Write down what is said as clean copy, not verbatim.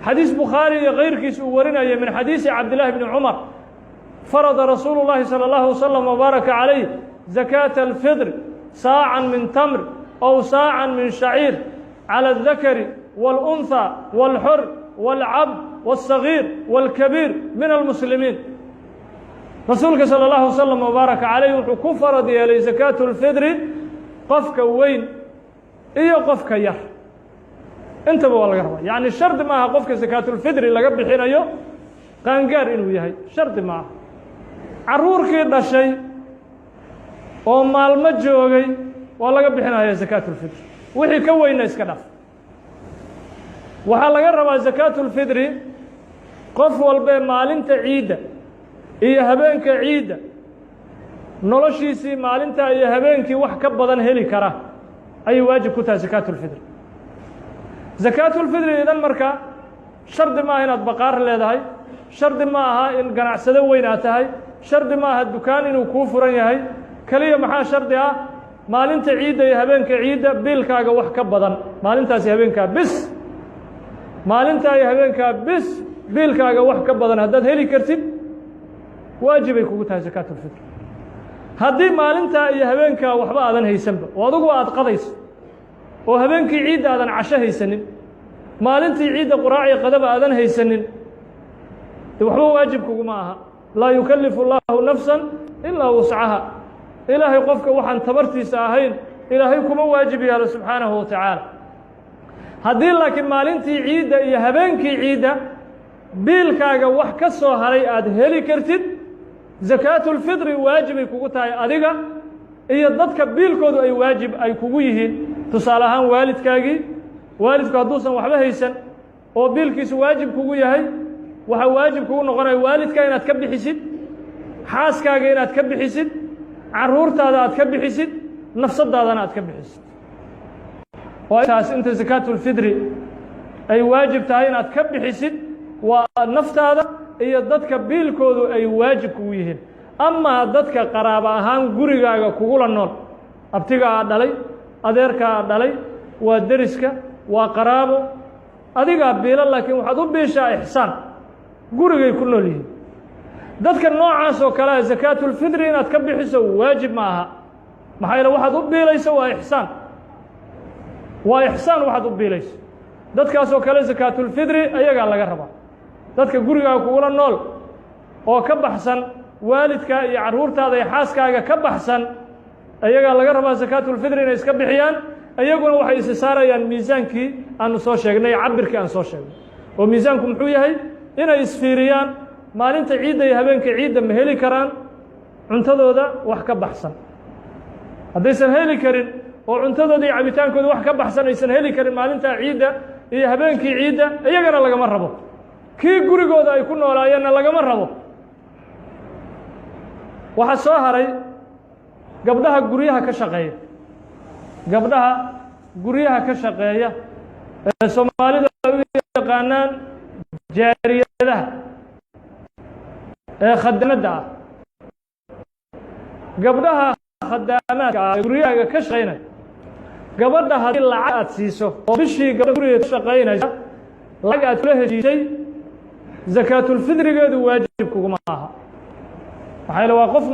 حديث بخاري غير كيس ورنا من حديث عبد الله بن عمر فرض رسول الله صلى الله عليه وسلم وبارك عليه زكاة الفطر صاعا من تمر أو صاعا من شعير على الذكر والأنثى والحر والعبد والصغير والكبير من المسلمين. رسولك صلى الله عليه وسلم وبارك عليه كفر ديالي زكاة الفطر قفك وين إيه قفك يح انت بوالغربة يعني الشرط معها قفك زكاة الفطر اللي قبل حين أيو قانقار إنه يهي شرط معها عرور كيدا شيء ومال مجوغي والله قبل حين هي زكاة الفطر وحي كوينا اسكدف waxaa laga rabaa zakaatul fidri qof walba maalinta ciida iyo habeenka ciida noloshiisii maalinta iyo habeenkii wax ka badan heli kara ay waajib ku tahay zakaatul fidri. zakaatul fidri idan marka shardi ma aha inaad baqaar leedahay, shardi ma aha in ganacsado weyn aad tahay, shardi ma aha dukaan inuu kuu furan yahay, kaliya maxaa shardi ah maalinta ciida iyo habeenka ciida biilkaaga wax ka badan maalintaasi habeenka bis maalinta ay habeenka bis biilkaaga wax ka badan haddaad heli kartid waajibay kugu tahay zakaatul fitr. haddii maalinta iyo habeenka waxba aadan haysanba oo adigu aad qadayso oo habeenkii ciidda aadan casho haysanin maalintii ciidda quraac iyo qadaba aadan haysanin waxba waajib kuguma aha. laa yukallifu allahu nafsan ilaa wuscaha. ilaahay qofka waxaan tabartiisa ahayn ilaahay kuma waajib yaalo subxaanahu wa tacaala. haddii laakiin maalintii ciidda iyo habeenkii ciidda biilkaaga wax ka soo haray aad heli kartid zakaatul fitri waajibay kugu tahay adiga iyo dadka biilkoodu ay waajib ay kugu yihiin. tusaale ahaan waalidku hadduusan waxba haysan oo biilkiisu waajib kugu yahay waxa waajib kugu noqonaya waalidka inaad ka bixisid, xaaskaaga inaad ka bixisid, carruurtaada aad ka bixisid, nafsadaadana aad ka bixisid. taas inta zakaatul fidri ay waajib tahay inaad ka bixisid waa naftaada iyo dadka biilkoodu ay waajib kugu yihiin. amaa dadka qaraabo ahaan gurigaaga kugula nool abtigaa dhalay, adeerkaa dhalay, waa deriska, waa qaraabo adigaa biilo laakiin waxaad u biishaa ixsaan gurigay ku nool yihiin. dadka noocaas oo kale ah zakaatul fidri inaad ka bixiso waajib ma aha maxaa yeele waxaad u biilayso waa ixsaan waxaad u biilayso. dadkaas oo kale zakaatul fidri ayagaa laga rabaa. dadka gurigaaga kugula nool oo ka baxsan waalidka iyo carruurtaada iyo xaaskaaga ka baxsan ayagaa laga rabaa zakaatul fidri inay iska bixiyaan. iyaguna waxay isi saarayaan miisaankii aanu soo sheegnay, cabirkii aan soo sheegnay. oo miisaanku muxuu yahay? inay isfiiriyaan maalinta ciidda iyo habeenka ciidda ma heli karaan cuntadooda wax ka baxsan. haddaysan heli karin oo cuntadooda iyo cabitaankooda wax ka baxsan aysan heli karin maalinta ciidda iyo habeenkii ciidda iyagana lagama rabo. kii gurigooda ay ku noolaayeenna lagama rabo. waxaa soo haray gabdhaha guryaha ka shaqeeya. gabdhaha guryaha ka shaqeeya ee soomaalida u yaqaanaan jaariyadaha ee khadaamada ah. gabdhaha khadaamaadka ah ee guryaha ka shaqeynaya gabadha haddii lacag aad siiso oo bishii gabadha guriga ka shaqeynaysa lacag aad kula heshiisay zakaatul fidrigeedu waajib kuguma aha maxaa yeele waa qof